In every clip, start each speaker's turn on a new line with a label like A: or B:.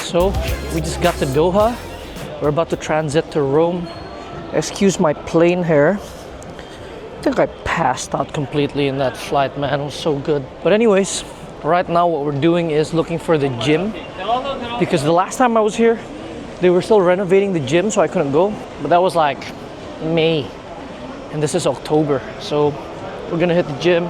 A: So we just got to Doha. We're about to transit to Rome. Excuse my plain hair. I think I passed out completely in that flight, man. It was so good. But anyways, right now what we're doing is looking for the gym, because the last time I was here, they were still renovating the gym, so I couldn't go. But that was like May, and this is October. So we're gonna hit the gym.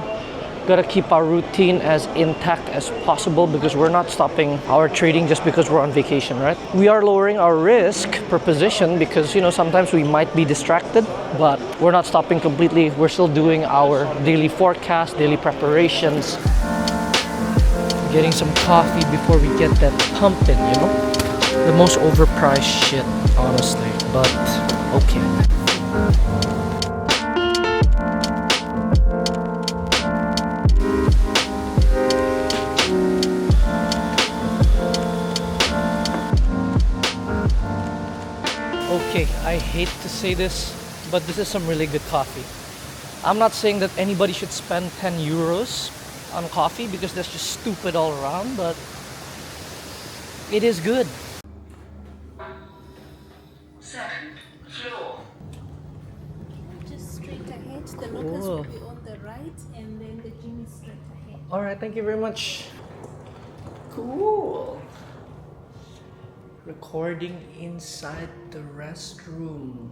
A: Gotta keep our routine as intact as possible because we're not stopping our trading just because we're on vacation, right? We are lowering our risk per position because, you know, sometimes we might be distracted, but we're not stopping completely. We're still doing our daily forecast, daily preparations. Getting some coffee before we get that pumping, you know? The most overpriced shit, honestly, but okay. Okay, I hate to say this, but this is some really good coffee. I'm not saying that anybody should spend 10 euros on coffee because that's just stupid all around, but it is good.
B: Second floor.
C: Just straight ahead. The lockers will be on the right, and then the gym is straight ahead.
A: All right, thank you very much. Cool. Recording inside the restroom.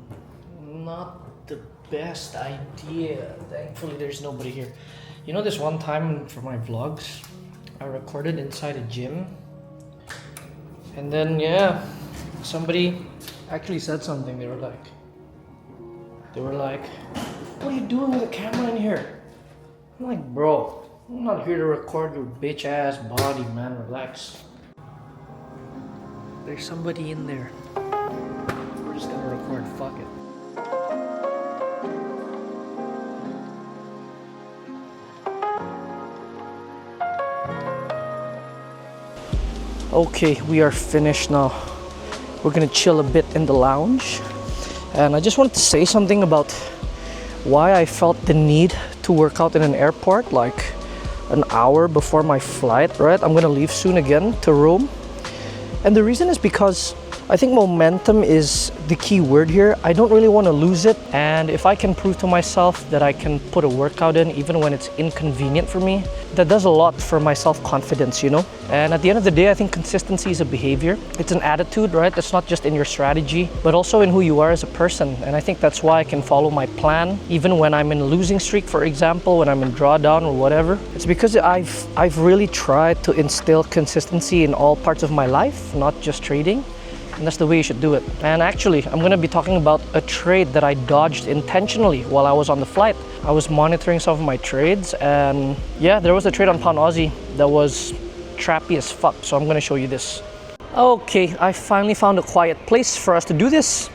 A: Not the best idea. Thankfully, there's nobody here. You know, this one time for my vlogs, I recorded inside a gym. And then, yeah, somebody actually said something. They were like, what are you doing with a camera in here? I'm like, bro, I'm not here to record your bitch ass body, man. Relax. There's somebody in there. We're just gonna record, fuck it. Okay, we are finished now. We're gonna chill a bit in the lounge. And I just wanted to say something about why I felt the need to work out in an airport like an hour before my flight, right? I'm gonna leave soon again to Rome. And the reason is because I think momentum is the key word here. I don't really want to lose it. And if I can prove to myself that I can put a workout in even when it's inconvenient for me, that does a lot for my self-confidence, you know? And at the end of the day, I think consistency is a behavior. It's an attitude, right? It's not just in your strategy, but also in who you are as a person. And I think that's why I can follow my plan, even when I'm in a losing streak, for example, when I'm in drawdown or whatever. It's because I've really tried to instill consistency in all parts of my life, not just trading. And that's the way you should do it. And actually, I'm gonna be talking about a trade that I dodged intentionally while I was on the flight. I was monitoring some of my trades, and yeah, there was a trade on Pound Aussie that was trappy as fuck. So I'm gonna show you this. Okay, I finally found a quiet place for us to do this.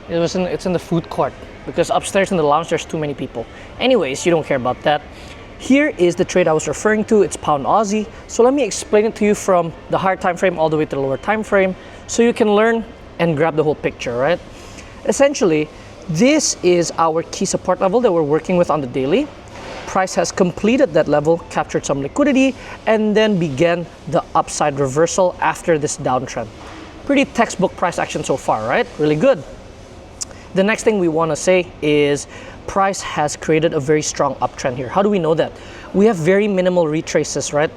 A: It's in the food court because upstairs in the lounge there's too many people. Anyways, you don't care about that. Here is the trade I was referring to. It's Pound Aussie. So let me explain it to you from the higher time frame all the way to the lower time frame, so you can learn and grab the whole picture, right? Essentially, this is our key support level that we're working with on the daily. Price has completed that level, captured some liquidity, and then began the upside reversal after this downtrend. Pretty textbook price action so far, right? Really good. The next thing we want to say is price has created a very strong uptrend here. How do we know that? We have very minimal retraces, right?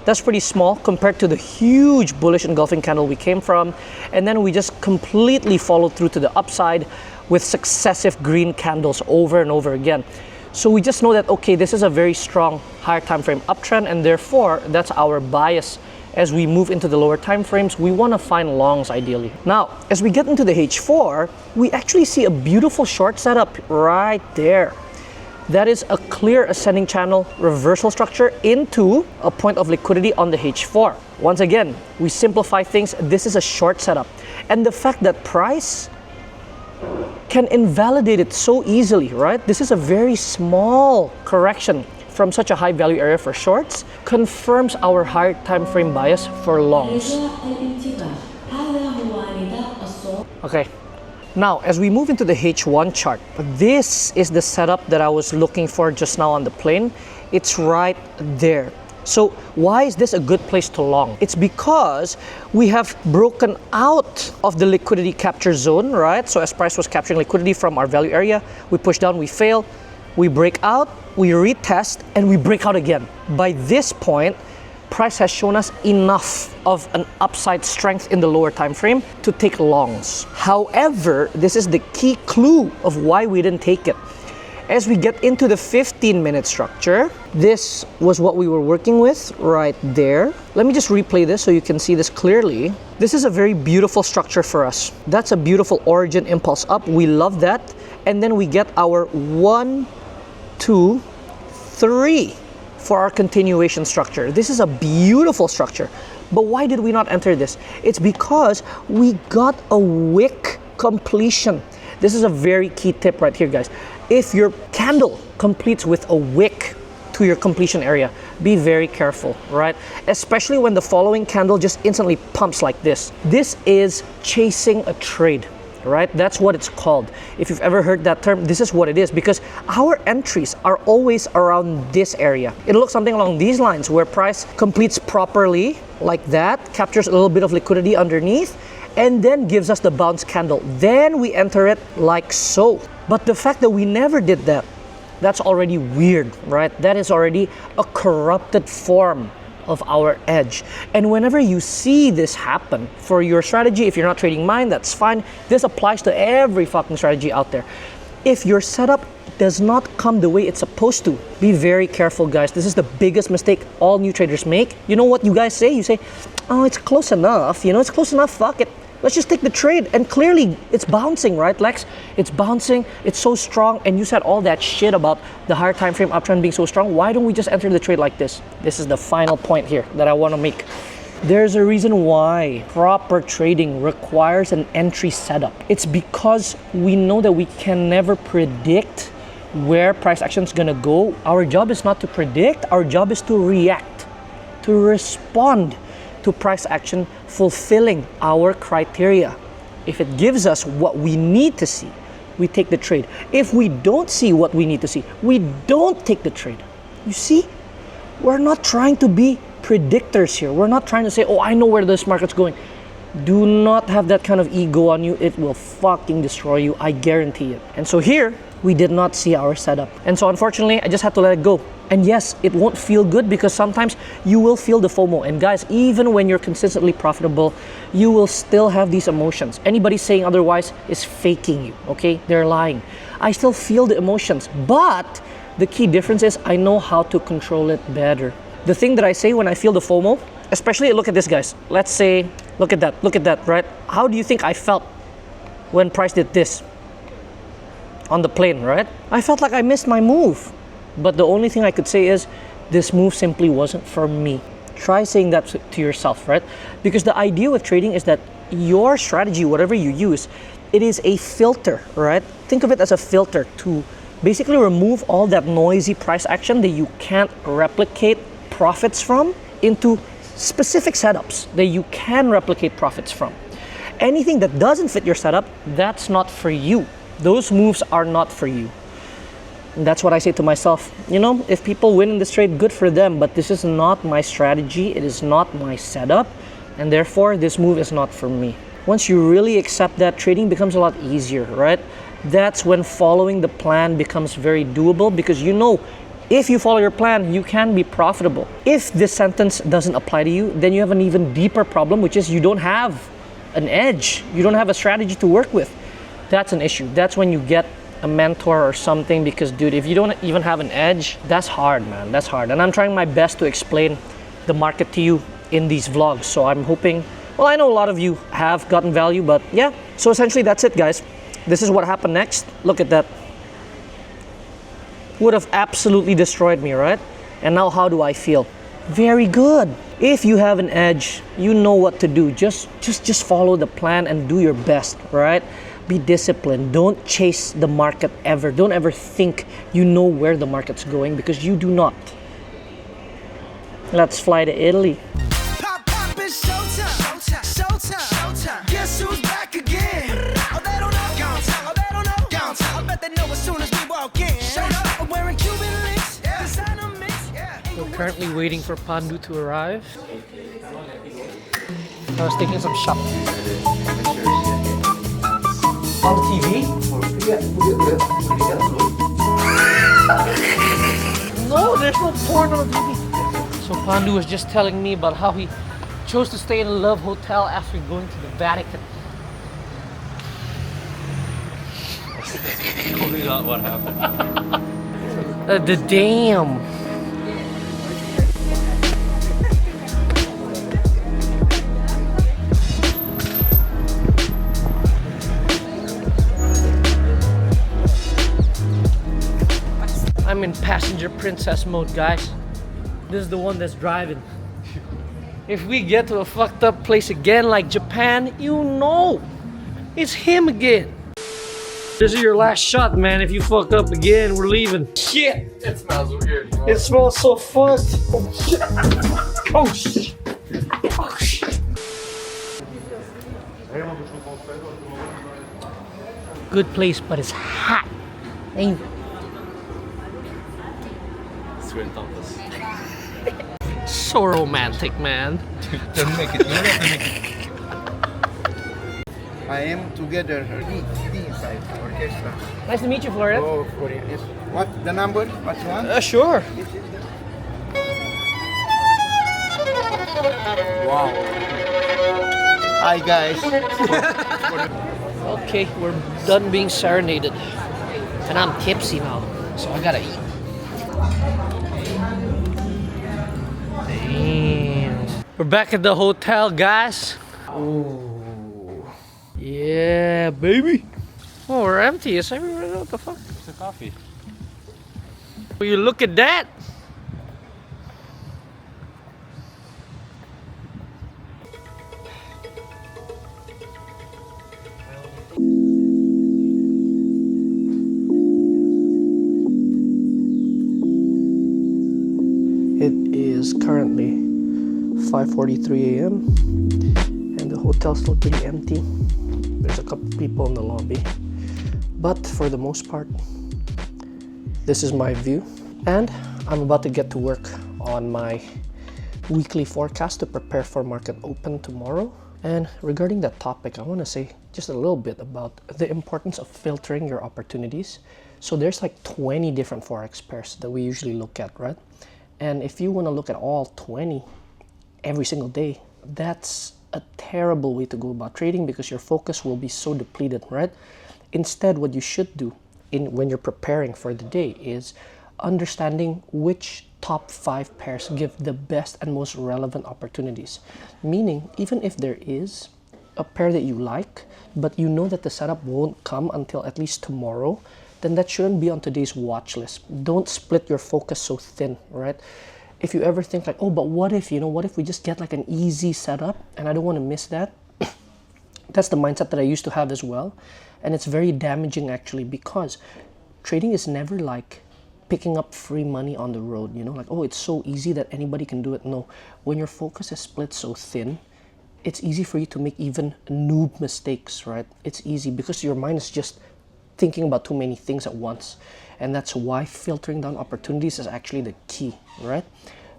A: That's pretty small compared to the huge bullish engulfing candle we came from. And then we just completely followed through to the upside with successive green candles over and over again. So we just know that, okay, this is a very strong higher time frame uptrend, and therefore that's our bias. As we move into the lower time frames, we want to find longs ideally. Now, as we get into the H4, we actually see a beautiful short setup right there. That is a clear ascending channel reversal structure into a point of liquidity on the H4. Once again, we simplify things. This is a short setup. And the fact that price can invalidate it so easily, right? This is a very small correction from such a high value area for shorts, confirms our higher time frame bias for longs. Okay. Now, as we move into the H1 chart, this is the setup that I was looking for just now on the plane. It's right there. So why is this a good place to long? It's because we have broken out of the liquidity capture zone, right? So as price was capturing liquidity from our value area, we push down, we fail, we break out, we retest, and we break out again. By this point, price has shown us enough of an upside strength in the lower time frame to take longs. However, this is the key clue of why we didn't take it. As we get into the 15-minute structure, this was what we were working with right there. Let me just replay this so you can see this clearly. This is a very beautiful structure for us. That's a beautiful origin impulse up. We love that. And then we get our 1, 2, 3 for our continuation structure. This is a beautiful structure. But why did we not enter this? It's because we got a wick completion. This is a very key tip right here, guys. If your candle completes with a wick to your completion area, be very careful, right? Especially when the following candle just instantly pumps like this. This is chasing a trade, right? That's what it's called. If you've ever heard that term, this is what it is, because our entries are always around this area. It'll look something along these lines where price completes properly like that, captures a little bit of liquidity underneath, and then gives us the bounce candle. Then we enter it like so. But the fact that we never did that, that's already weird, right? That is already a corrupted form of our edge. And whenever you see this happen for your strategy, if you're not trading mine, that's fine. This applies to every fucking strategy out there. If your setup does not come the way it's supposed to, be very careful, guys. This is the biggest mistake all new traders make. You know what you guys say? You say, oh, it's close enough. You know, it's close enough. Fuck it. Let's just take the trade. And clearly it's bouncing, right, Lex? It's bouncing. It's so strong. And you said all that shit about the higher time frame uptrend being so strong. Why don't we just enter the trade like this? This is the final point here that I want to make. There's a reason why proper trading requires an entry setup. It's because we know that we can never predict where price action is gonna go. Our job is not to predict. Our job is to react, to respond to price action fulfilling our criteria. If it gives us what we need to see, we take the trade. If we don't see what we need to see, we don't take the trade. You see, we're not trying to be predictors here. We're not trying to say, oh, I know where this market's going. Do not have that kind of ego on you. It will fucking destroy you, I guarantee it. And so here, we did not see our setup. And so unfortunately, I just had to let it go. And yes, it won't feel good because sometimes you will feel the FOMO. And guys, even when you're consistently profitable, you will still have these emotions. Anybody saying otherwise is faking you, okay? They're lying. I still feel the emotions, but the key difference is I know how to control it better. The thing that I say when I feel the FOMO, especially look at this, guys. Let's say, look at that, right? How do you think I felt when price did this on the plane, right? I felt like I missed my move. But the only thing I could say is this move simply wasn't for me. Try saying that to yourself, right? Because the idea with trading is that your strategy, whatever you use, it is a filter, right? Think of it as a filter to basically remove all that noisy price action that you can't replicate profits from into specific setups that you can replicate profits from. Anything that doesn't fit your setup, that's not for you. Those moves are not for you. And that's what I say to myself. You know, if people win in this trade, good for them, but this is not my strategy. It is not my setup. And therefore, this move is not for me. Once you really accept that, trading becomes a lot easier, right? That's when following the plan becomes very doable because you know, if you follow your plan, you can be profitable. If this sentence doesn't apply to you, then you have an even deeper problem, which is you don't have an edge. You don't have a strategy to work with. That's an issue. That's when you get a mentor or something because, dude, if you don't even have an edge, that's hard, man. That's hard. And I'm trying my best to explain the market to you in these vlogs. So I'm hoping, well, I know a lot of you have gotten value, but yeah. So essentially, that's it, guys. This is what happened next. Look at that. Would have absolutely destroyed me, right? And now how do I feel? Very good. If you have an edge, you know what to do. Just follow the plan and do your best, right? Be disciplined. Don't chase the market ever. Don't ever think you know where the market's going because you do not. Let's fly to Italy.
D: Pop, pop, it's showtime. Showtime. Showtime. Guess who's back again? Oh, they don't know. Oh, they don't know. I bet they know as soon as we walk in. Showed up. I'm wearing Cuban links. Designer mix.
A: Currently waiting for Pandu to arrive. I was taking some shop. On the TV? No, there's no porn on the TV. So Pandu was just telling me about how he chose to stay in a love hotel after going to the Vatican.
E: Probably not what happened.
A: The dam. I'm in passenger princess mode, guys. This is the one that's driving. If we get to a fucked up place again like Japan, you know, it's him again. This is your last shot, man. If you fuck up again, we're leaving. Shit!
E: It smells weird.
A: It smells so fucked. Oh shit! Oh shit! Oh shit! Good place, but it's hot. Ain't it?
E: Swear to this.
A: So romantic, man.
E: Don't make it. You don't have to make it.
F: I am together inside orchestra.
A: Nice to meet you, Florian.
F: Oh, Korea. Yes. What the number? What one?
A: Sure.
F: Wow. Hi guys.
A: Okay, we're done being serenaded. And I'm tipsy now, so I gotta eat. Damn. We're back at the hotel, guys. Ooh. Yeah, baby. Oh, we're empty. It's everywhere. What the fuck?
E: It's a coffee.
A: Will you look at that? It is currently 5:43 a.m. and the hotel's still pretty empty. There's a couple people in the lobby, but for the most part, this is my view. And I'm about to get to work on my weekly forecast to prepare for market open tomorrow. And regarding that topic, I want to say just a little bit about the importance of filtering your opportunities. So there's like 20 different forex pairs that we usually look at, right? And if you want to look at all 20 every single day, that's a terrible way to go about trading because your focus will be so depleted, right? Instead, what you should do when you're preparing for the day is understanding which top 5 pairs give the best and most relevant opportunities. Meaning, even if there is a pair that you like, but you know that the setup won't come until at least tomorrow, then that shouldn't be on today's watch list. Don't split your focus so thin, right? If you ever think like, oh, but what if we just get like an easy setup and I don't want to miss that? That's the mindset that I used to have as well. And it's very damaging actually, because trading is never like picking up free money on the road, like, oh, it's so easy that anybody can do it. No, when your focus is split so thin, it's easy for you to make even noob mistakes, right? It's easy because your mind is just thinking about too many things at once. And that's why filtering down opportunities is actually the key, right?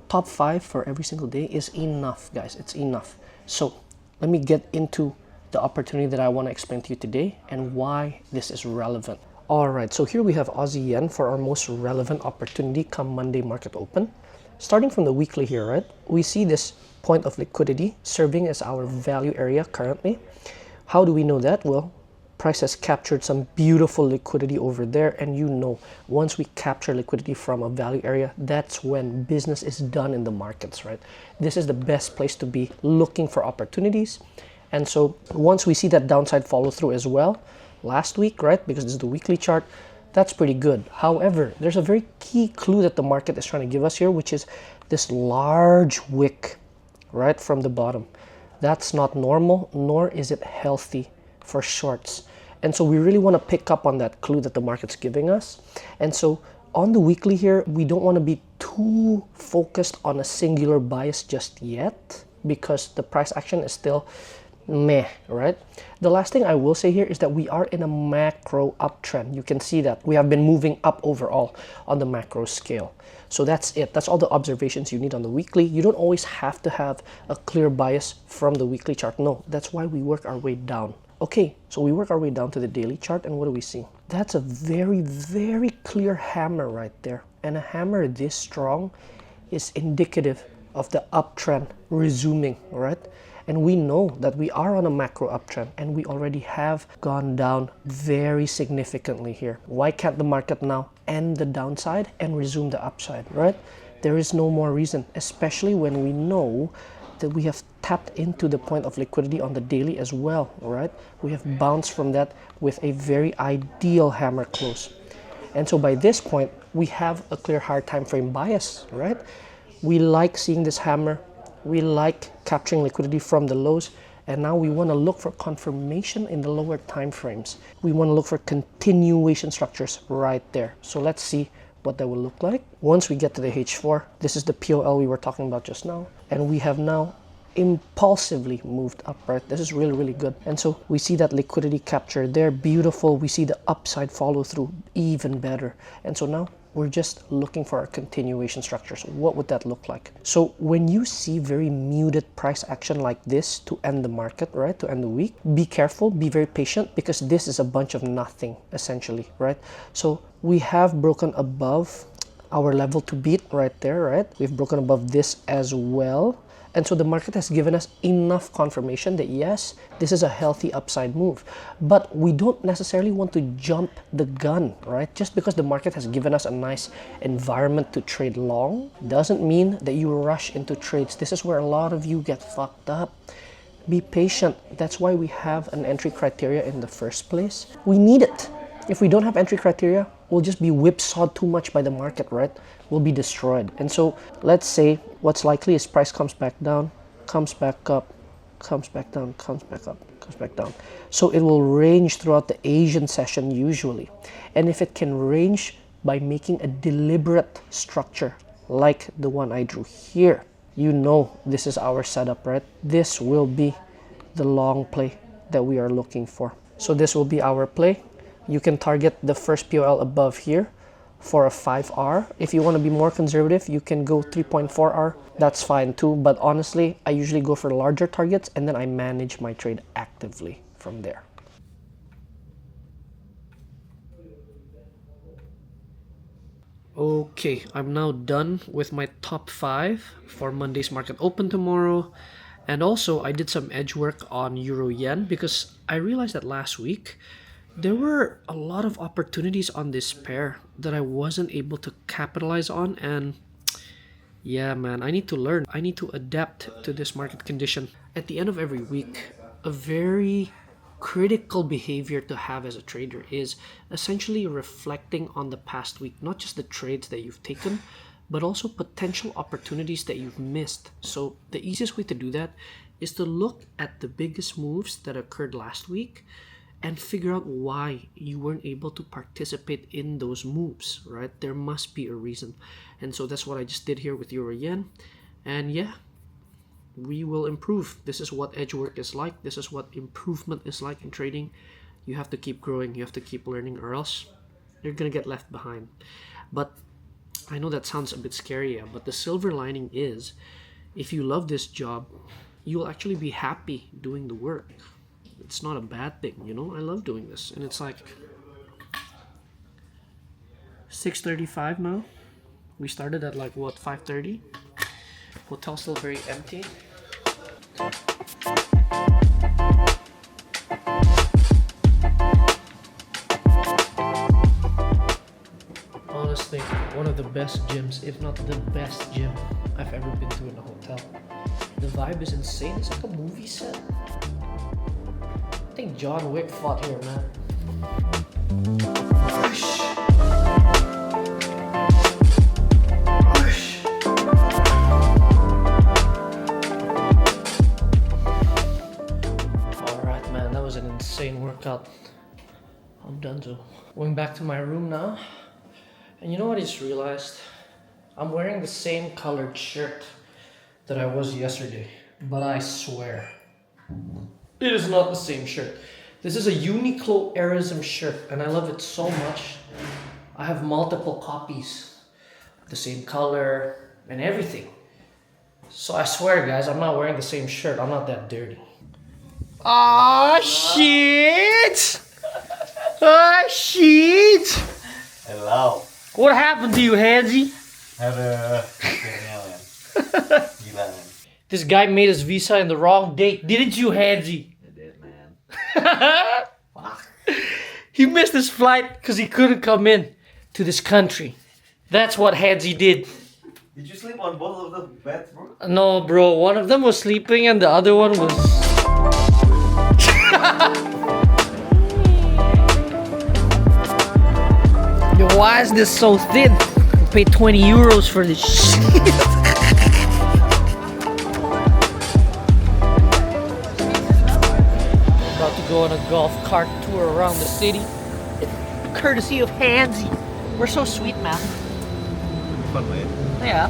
A: Top 5 for every single day is enough, guys. It's enough. So let me get into the opportunity that I want to explain to you today and why this is relevant. All right, so here we have Aussie Yen for our most relevant opportunity come Monday market open. Starting from the weekly here, right? We see this point of liquidity serving as our value area currently. How do we know that? Well, price has captured some beautiful liquidity over there, and once we capture liquidity from a value area, that's when business is done in the markets, right? This is the best place to be looking for opportunities. And so once we see that downside follow through as well last week, right, because this is the weekly chart, that's pretty good. However, there's a very key clue that the market is trying to give us here, which is this large wick right from the bottom. That's not normal, nor is it healthy for shorts. And so we really want to pick up on that clue that the market's giving us. And so on the weekly here, we don't want to be too focused on a singular bias just yet, because the price action is still meh, right? The last thing I will say here is that we are in a macro uptrend. You can see that we have been moving up overall on the macro scale. So that's it. That's all the observations you need on the weekly. You don't always have to have a clear bias from the weekly chart. No, that's why we work our way down. Okay, so we work our way down to the daily chart, and what do we see? That's a very, very clear hammer right there. And a hammer this strong is indicative of the uptrend resuming, right? And we know that we are on a macro uptrend and we already have gone down very significantly here. Why can't the market now end the downside and resume the upside, right? There is no more reason, especially when we know that we have tapped into the point of liquidity on the daily as well, right? We have bounced from that with a very ideal hammer close. And so by this point, we have a clear higher time frame bias, right? We like seeing this hammer. We like capturing liquidity from the lows, and now we want to look for confirmation in the lower time frames. We want to look for continuation structures right there. So let's see what that will look like. Once we get to the H4, this is the POL we were talking about just now, and we have now impulsively moved up, right? This is really, really good. And so we see that liquidity capture there, beautiful. We see the upside follow through, even better. And so now we're just looking for our continuation structures. What would that look like? So when you see very muted price action like this to end the market, right, to end the week, be careful, be very patient, because this is a bunch of nothing essentially, right? So we have broken above our level to beat right there, right? We've broken above this as well. And so the market has given us enough confirmation that yes, this is a healthy upside move. But we don't necessarily want to jump the gun, right? Just because the market has given us a nice environment to trade long doesn't mean that you rush into trades. This is where a lot of you get fucked up. Be patient. That's why we have an entry criteria in the first place. We need it. If we don't have entry criteria, we'll just be whipsawed too much by the market, right? We'll be destroyed. And so let's say what's likely is price comes back down, comes back up, comes back down, comes back up, comes back down. So it will range throughout the Asian session usually. And if it can range by making a deliberate structure like the one I drew here, you know this is our setup, right? This will be the long play that we are looking for. So this will be our play. You can target the first POL above here for a 5R. If you want to be more conservative, you can go 3.4R. That's fine too. But honestly, I usually go for larger targets and then I manage my trade actively from there. Okay, I'm now done with my top 5 for Monday's market open tomorrow. And also, I did some edge work on Euro Yen because I realized that last week there were a lot of opportunities on this pair that I wasn't able to capitalize on, and yeah, man, I need to learn. I need to adapt to this market condition. At the end of every week, a very critical behavior to have as a trader is essentially reflecting on the past week, not just the trades that you've taken, but also potential opportunities that you've missed. So the easiest way to do that is to look at the biggest moves that occurred last week and figure out why you weren't able to participate in those moves, right? There must be a reason. And so that's what I just did here with Euro Yen. And yeah, we will improve. This is what edge work is like. This is what improvement is like in trading. You have to keep growing. You have to keep learning, or else you're gonna get left behind. But I know that sounds a bit scary, yeah, but the silver lining is if you love this job, you'll actually be happy doing the work. It's not a bad thing, you know? I love doing this. And it's like 6:35 now. We started at like what, 5:30? Hotel still very empty. Honestly, one of the best gyms, if not the best gym I've ever been to in a hotel. The vibe is insane. It's like a movie set. I think John Wick fought here, man. Whoosh. Whoosh. Alright, man, that was an insane workout. I'm done, so going back to my room now. And you know what I just realized? I'm wearing the same colored shirt that I was yesterday, but I swear It is not the same shirt. This is a Uniqlo Aerism shirt and I love it so much. I have multiple copies, the same color and everything. So I swear guys, I'm not wearing the same shirt. I'm not that dirty. Ah shit! Ah shit!
G: Hello.
A: What happened to you, Hansi?
G: Ada alien. Gila man.
A: This guy made his visa in the wrong date, didn't you, Hansi?
G: I did, man. Fuck.
A: He missed his flight because he couldn't come in to this country. That's what Hansi did.
G: Did you sleep on both of the beds, bro?
A: No, bro. One of them was sleeping and the other one was... Yo, why is this so thin? I paid 20 euros for this shit. About to go on a golf cart tour around the city. Courtesy of Hansi. We're so sweet, man.
G: Fun, man.
A: Yeah.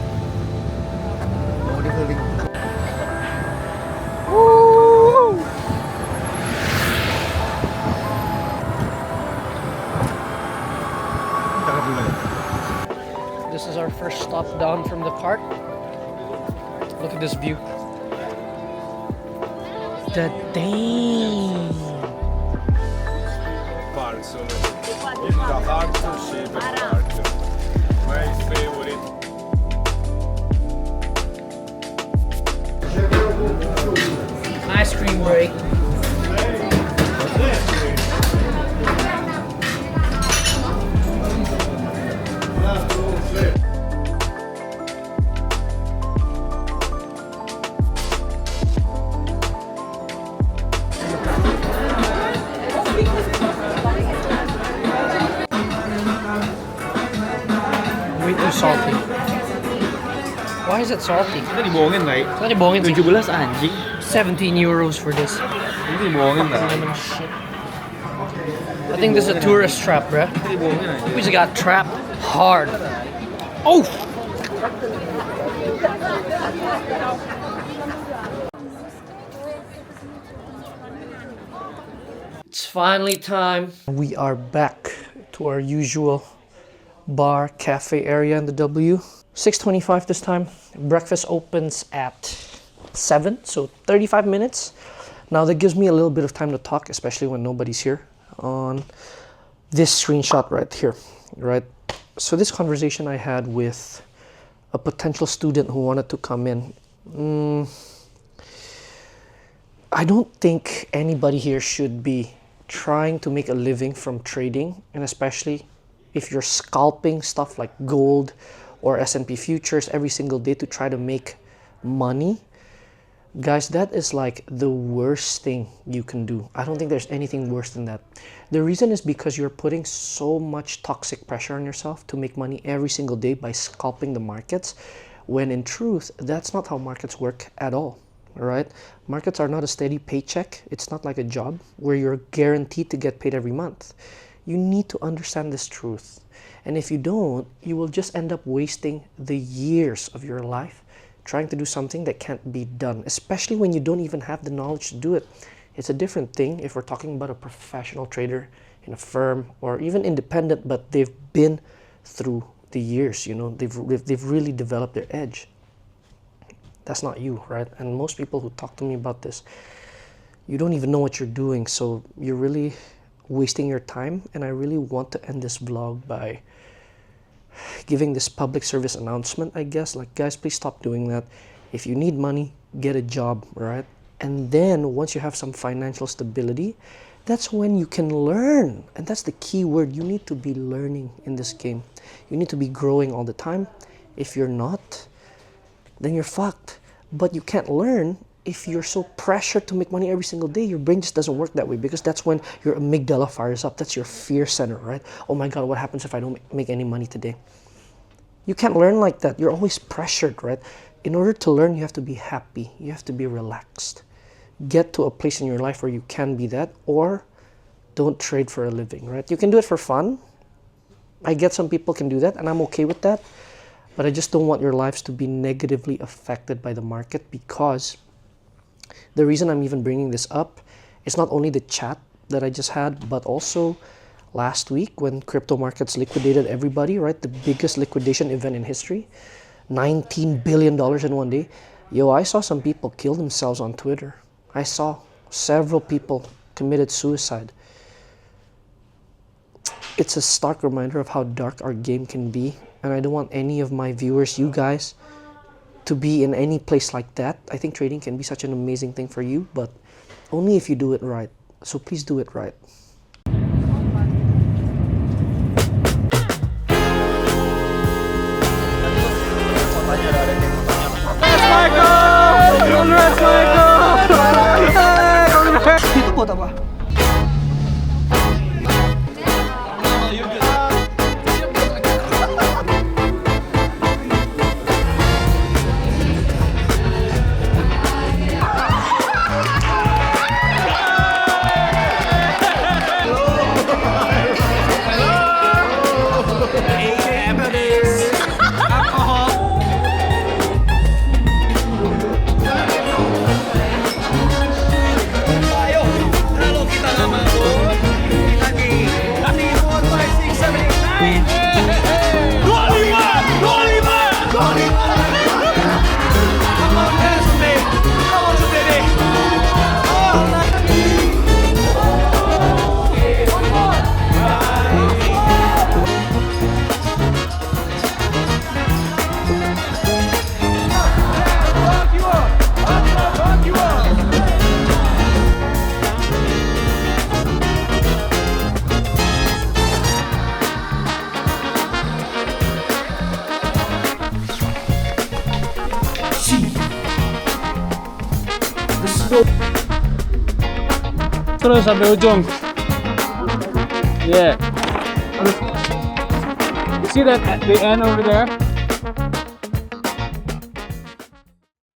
F: Oh, dia keliling. Cakap dulu.
A: This is our first stop down from the cart. Look at this view. The dang.
E: Parks over here. The hard to shape park. My favorite.
A: Ice cream break. Way too salty. Why is it salty?
G: Kita dibohongin, Bay.
A: It's not dibohongin sih.
G: 17 anjing.
A: 17 euros for this.
G: Ini dibohongin, Bay.
A: Lemon shit. I think this is a tourist trap, bruh.
G: Kita dibohongin aja.
A: We just got trapped hard. Oh! It's finally time. We are back to our usual bar cafe area in the W. 6:25 this time. Breakfast opens at 7, so 35 minutes. Now that gives me a little bit of time to talk, especially when nobody's here, on this screenshot right here, right? So this conversation I had with a potential student who wanted to come in. I don't think anybody here should be trying to make a living from trading, and especially if you're scalping stuff like gold or S&P futures every single day to try to make money. Guys, that is like the worst thing you can do. I don't think there's anything worse than that. The reason is because you're putting so much toxic pressure on yourself to make money every single day by scalping the markets, when in truth, that's not how markets work at all, right? Markets are not a steady paycheck. It's not like a job where you're guaranteed to get paid every month. You need to understand this truth. And if you don't, you will just end up wasting the years of your life trying to do something that can't be done, especially when you don't even have the knowledge to do it. It's a different thing if we're talking about a professional trader in a firm or even independent, but they've been through the years, you know, they've really developed their edge. That's not you, right? And most people who talk to me about this, you don't even know what you're doing, so you're really wasting your time. And I really want to end this vlog by giving this public service announcement, I guess. Like, guys, please stop doing that. If you need money, get a job, right? And then once you have some financial stability, that's when you can learn. And that's the key word. You need to be learning in this game. You need to be growing all the time. If you're not, then you're fucked. But you can't learn if you're so pressured to make money every single day. Your brain just doesn't work that way, because that's when your amygdala fires up. That's your fear center, right? Oh my God, what happens if I don't make any money today? You can't learn like that. You're always pressured, right? In order to learn, you have to be happy. You have to be relaxed. Get to a place in your life where you can be that, or don't trade for a living, right? You can do it for fun. I get some people can do that, and I'm okay with that. But I just don't want your lives to be negatively affected by the market, because the reason I'm even bringing this up It's not only the chat that I just had, but also last week when crypto markets liquidated everybody, right? The biggest liquidation event in history. $19 billion in one day. Yo, I saw some people kill themselves on Twitter. I saw several people committed suicide. It's a stark reminder of how dark our game can be, and I don't want any of my viewers, you guys, to be in any place like that. I think trading can be such an amazing thing for you, but only if you do it right. So please do it right.
F: Itu buat apa?
E: Terus sampai ujung. Yeah. See that at the end over there?